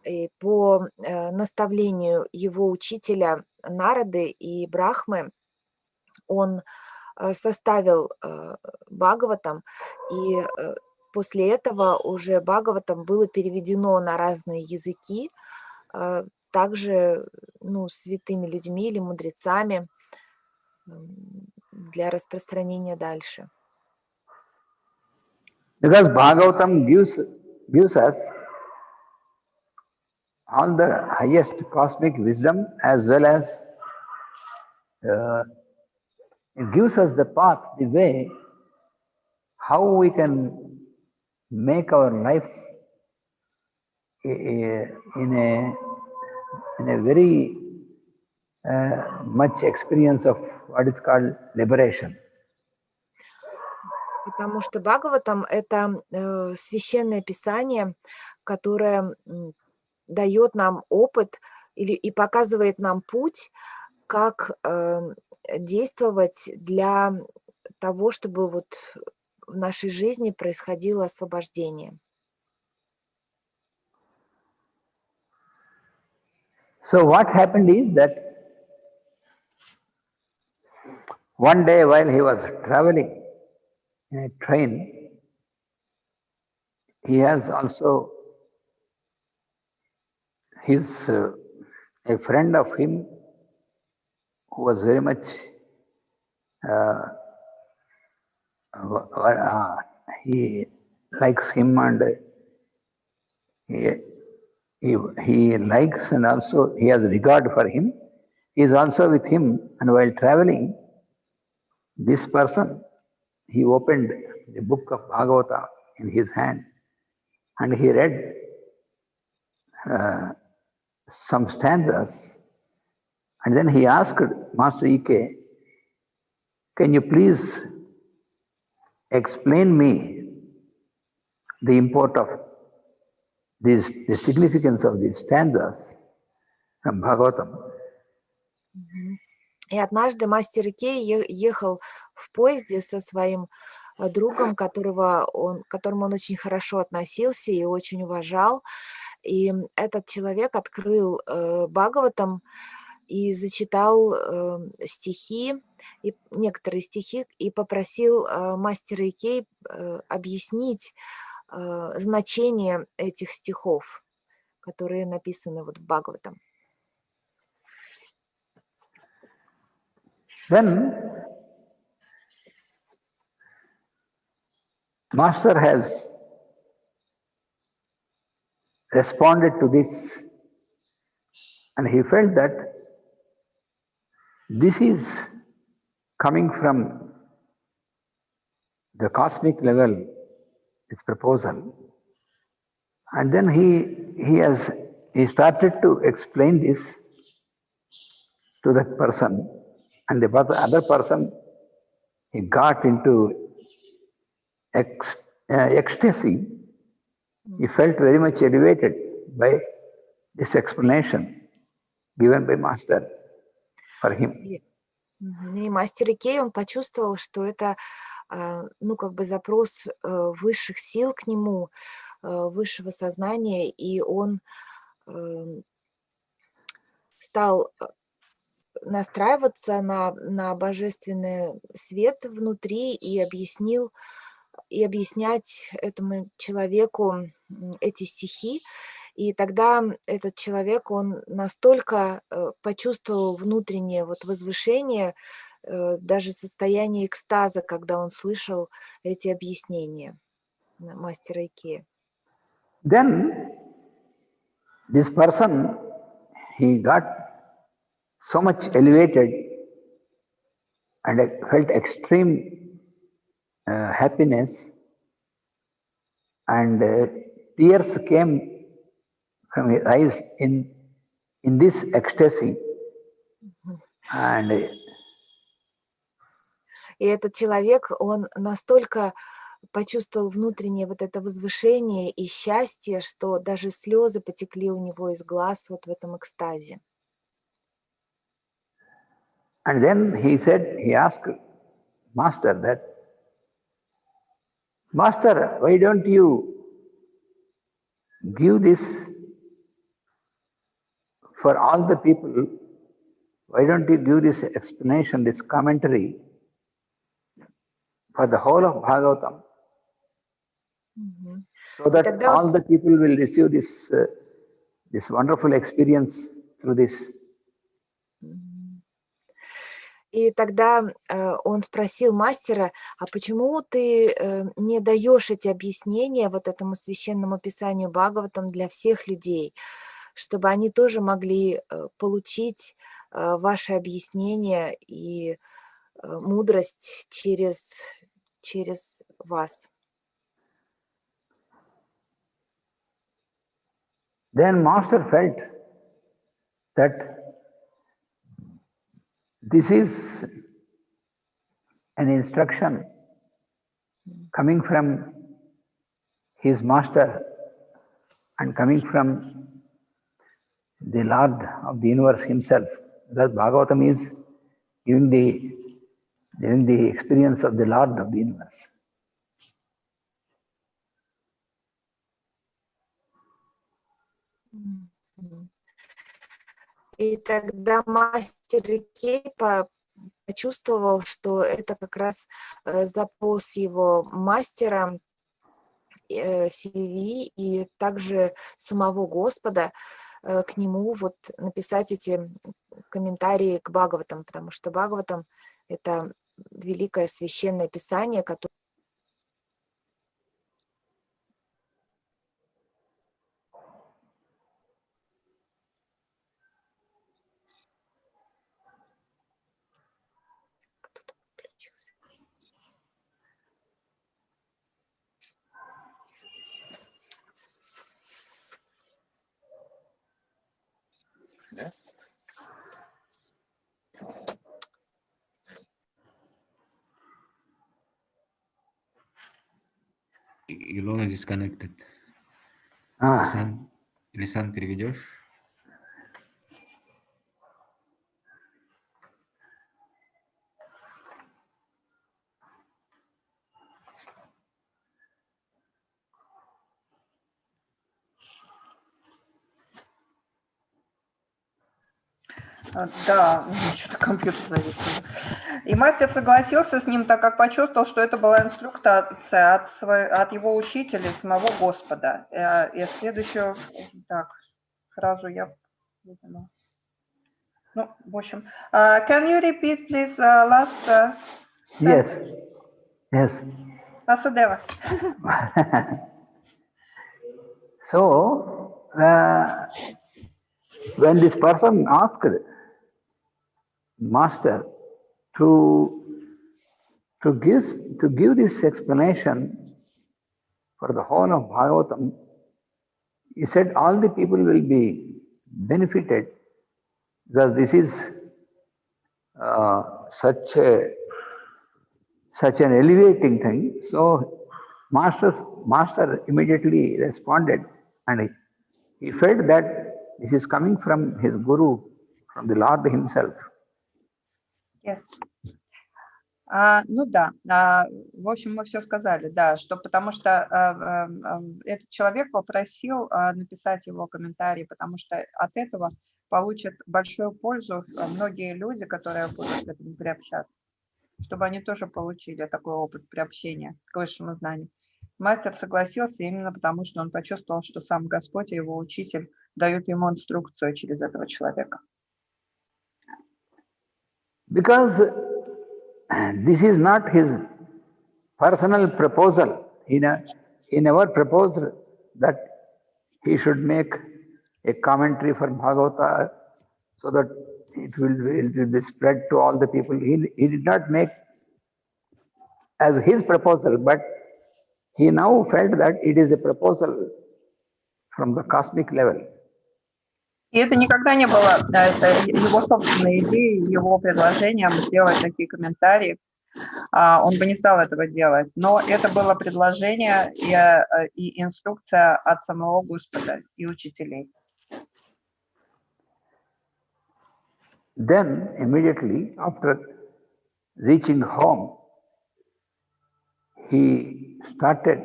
и по наставлению его учителя Нарады и Брахмы, он составил Бхагаватам, и после этого уже Бхагаватам было переведено на разные языки, также святыми людьми или мудрецами для распространения дальше. Because Bhagavatam gives us all the highest cosmic wisdom as well as it gives us the path, the way, how we can make our life in a very much experience of what is called liberation. Потому что Бхагаватам — это священное писание, которое дает нам опыт и показывает нам путь, как действовать для того, чтобы вот в нашей жизни происходило освобождение. So what happened is that one day while he was traveling in a train, he has also a friend of him who was very much he likes him and he likes and also he has regard for him. He is also with him, and while traveling, this person, he opened the book of Bhagavata in his hand and he read some stanzas, and then he asked Master E.K., can you please explain me the import of the significance of these stanzas from Bhagavatam? И однажды мастер Икей ехал в поезде со своим другом, к которому он очень хорошо относился и очень уважал. И этот человек открыл Бхагаватам и зачитал стихи, и некоторые стихи, и попросил мастера Икей объяснить значение этих стихов, которые написаны вот в Бхагаватам. Then Master has responded to this, and he felt that this is coming from the cosmic level, its proposal. And then he started to explain this to that person, and the other person, he got into ecstasy. He felt very much elevated by this explanation given by Master for him. И мастер Икей, он почувствовал, что это, запрос высших сил к нему, высшего сознания, и он стал настраиваться на божественный свет внутри и объяснять этому человеку эти стихи. И тогда этот человек, он настолько почувствовал внутреннее возвышение, даже состояние экстаза, когда он слышал эти объяснения мастера Икея. Then this person, he got so much elevated and felt extreme happiness, and tears came from his eyes in this ecstasy. And и этот человек, он настолько почувствовал внутреннее это возвышение и счастье, что даже слезы потекли у него из глаз в этом экстазе. And then he asked Master that, Master, why don't you give this for all the people why don't you give this explanation, this commentary for the whole of Bhagavatam, Мгм. so И that тогда all the people will receive this wonderful experience through this. Мгм. И тогда он спросил мастера, а почему ты не даешь эти объяснения вот этому священному писанию Бхагаватам для всех людей, чтобы они тоже могли получить ваши объяснения и мудрость через вас. Then Master felt that this is an instruction coming from his master and coming from the Lord of the universe himself. Because Bhagavatam is giving the experience of the Lord of the universe. Мгм. И тогда мастер Икей почувствовал, что это как раз запрос его мастера Сильви и также самого Господа к нему вот написать эти комментарии к Бхагаватам, потому что Бхагаватам — это великое священное писание, которое кто-то подключился. Да? Илона disconnected. Лисан, переведешь? Да, что-то компьютер завис. И мастер согласился с ним, так как почувствовал, что это была инструкция от его учителя, самого Господа. И следующую фразу я выдала. Ну, в общем, can you repeat, please, last sentence? Yes. Vasudeva. So, when this person asked Master to give this explanation for the whole of Bhagavatam, he said all the people will be benefited because this is such an elevating thing. So Master immediately responded, and he felt that this is coming from his Guru, from the Lord himself. Yes. Ну да, в общем, мы все сказали, да, что потому что этот человек попросил написать его комментарий, потому что от этого получат большую пользу многие люди, которые будут к этому приобщаться, чтобы они тоже получили такой опыт приобщения к высшему знанию. Мастер согласился именно потому, что он почувствовал, что сам Господь и его учитель дают ему инструкцию через этого человека. Because this is not his personal proposal. He never proposed that he should make a commentary for Bhagavata so that it will be spread to all the people. He did not make as his proposal, but he now felt that it is a proposal from the cosmic level. И это никогда не было, это его собственная идея, его предложение сделать такие комментарии. Он бы не стал этого делать, но это было предложение и инструкция от самого Господа и учителей. Then, immediately after reaching home, he started,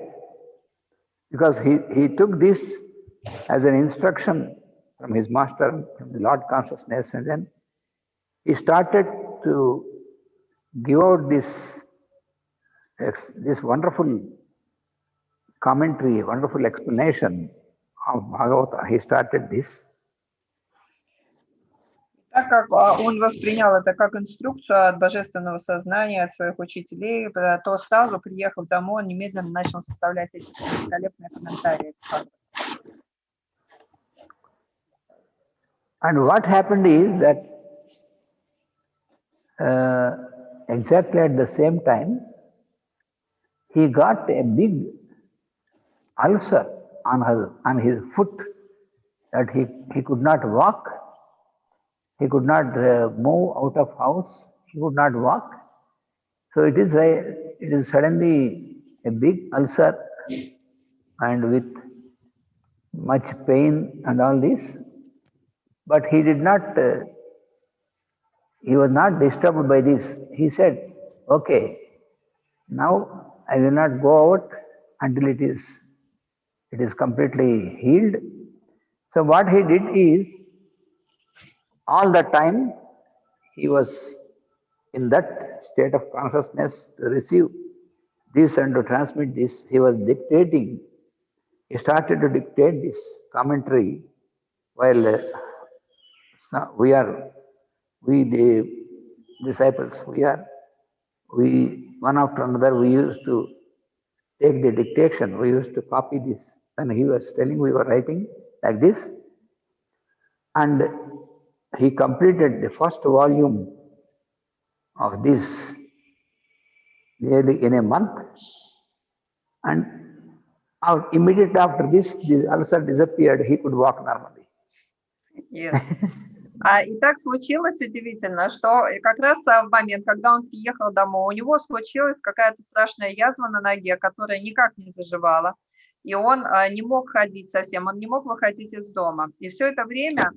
because he took this as an instruction from his master, from the Lord consciousness, and then he started to give out this wonderful commentary, wonderful explanation of Bhagavata. He started this. Так как он воспринял это как инструкцию от божественного сознания, от своих учителей, то сразу, приехав домой, он немедленно начал составлять эти великолепные комментарии. And what happened is that exactly at the same time, he got a big ulcer on his foot that he could not walk, he could not move out of house, he could not walk. So it is suddenly a big ulcer and with much pain and all this. But he did not, he was not disturbed by this. He said, okay, now I will not go out until it is completely healed. So what he did is, all the time he was in that state of consciousness to receive this and to transmit this. He was dictating. He started to dictate this commentary while we the disciples, we one after another, we used to take the dictation, we used to copy this. And he was telling, we were writing like this. And he completed the first volume of this nearly in a month. And immediately after this, the ulcer disappeared, he could walk normally. Yes. И так случилось удивительно, что как раз в момент, когда он приехал домой, у него случилась какая-то страшная язва на ноге, которая никак не заживала. И он не мог ходить совсем, он не мог выходить из дома. И все это время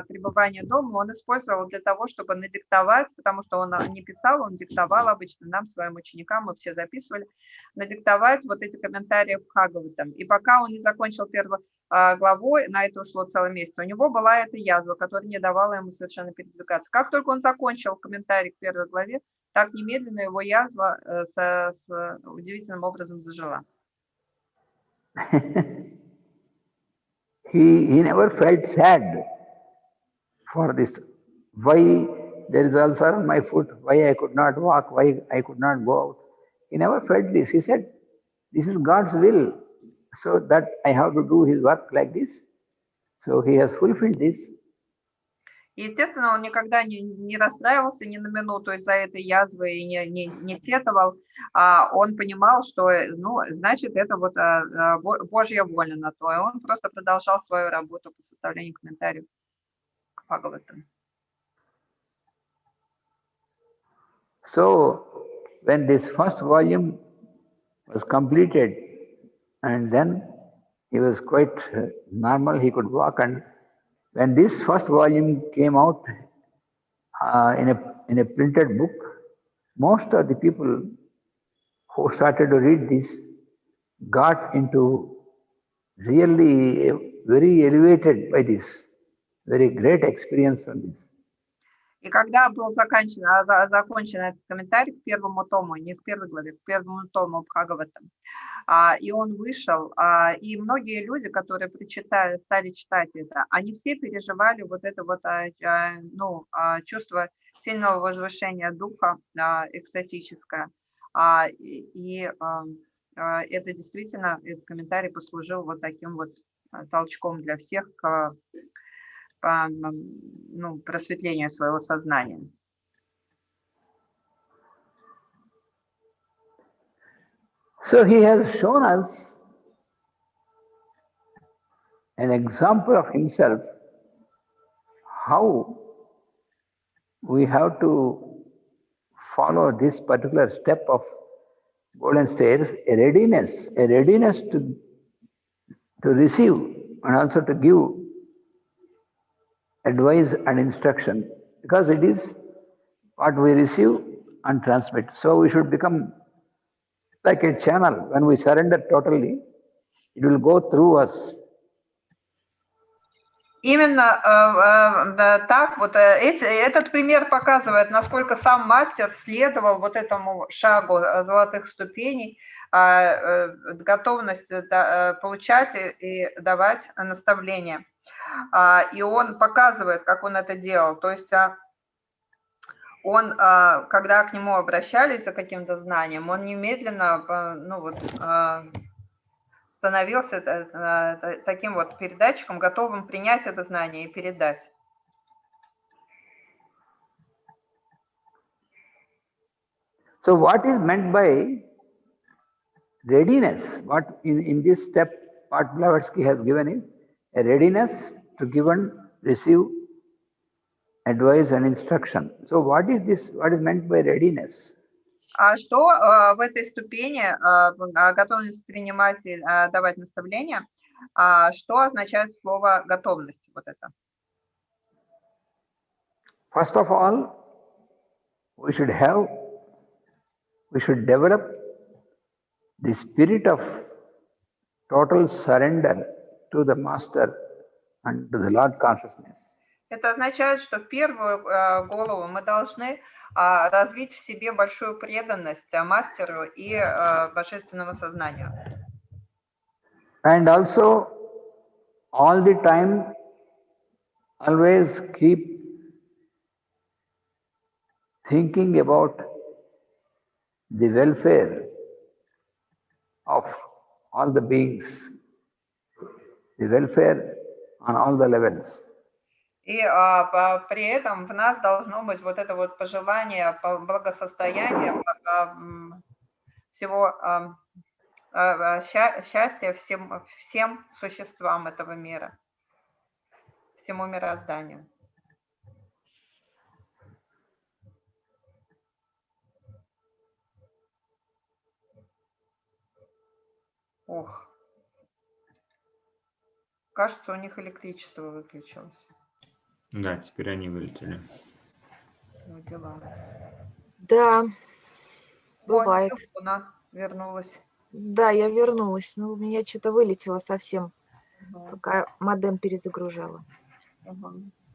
пребывания дома он использовал для того, чтобы надиктовать, потому что он не писал, он диктовал обычно нам, своим ученикам, мы все записывали, надиктовать вот эти комментарии в Бхагаватам. И пока он не закончил первую главу, на это ушло целый месяц, у него была эта язва, которая не давала ему совершенно передвигаться. Как только он закончил комментарий к первой главе, так немедленно его язва с удивительным образом зажила. he never felt sad for this. Why there is ulcer on my foot, why I could not walk, why I could not go out. He never felt this. He said, this is God's will, so that I have to do his work like this. So he has fulfilled this. Естественно, он никогда не расстраивался ни на минуту из-за этой язвы и не сетовал. Он понимал, что, значит, это вот Божья воля на то. И он просто продолжал свою работу по составлению комментариев к Бхагаватам. So, when this first volume was completed, and then he was quite normal, he could walk, and when this first volume came out in a printed book, most of the people who started to read this got into really very elevated by this, very great experience from this. И когда был закончен этот комментарий к первому тому, не к первой главе, к первому тому Бхагаватам, и он вышел, и многие люди, которые стали читать это, они все переживали вот это вот чувство сильного возвышения духа, экстатическое. И это действительно, этот комментарий послужил вот таким вот толчком для всех к просветлению своего сознания. So he has shown us an example of himself, how we have to follow this particular step of golden stairs, a readiness to receive and also to give advice and instruction, because it is what we receive and transmit. So we should become like a channel. When we surrender totally, it will go through us. Именно да, так вот этот пример показывает, насколько сам мастер следовал вот этому шагу золотых ступеней, готовность получать и давать наставления. И он показывает, как он это делал. То есть он, когда к нему обращались за каким-то знанием, он немедленно, ну вот, становился таким вот передатчиком, готовым принять это знание и передать. So what is meant by readiness? What in this step, what Blavatsky has given is a readiness to give and receive advice and instruction. So what is this? What is meant by readiness? А что в этой ступени готовность принимать и давать наставления, что означает слово готовность? Вот это. First of all, we should develop the spirit of total surrender to the Master and to the Lord consciousness. Это означает, что в первую голову мы должны развить в себе большую преданность мастеру и божественному сознанию. And also, all the time, always keep thinking about the welfare of all the beings, the welfare on all the levels. И при этом в нас должно быть вот это вот пожелание благосостояния, всего счастья всем существам этого мира, всему мирозданию. Ох. Кажется, у них электричество выключилось. Да, теперь они вылетели. Ну, дела. Да, бывает. Она вернулась. Да, я вернулась, но у меня что-то вылетело совсем, пока модем перезагружала. Угу.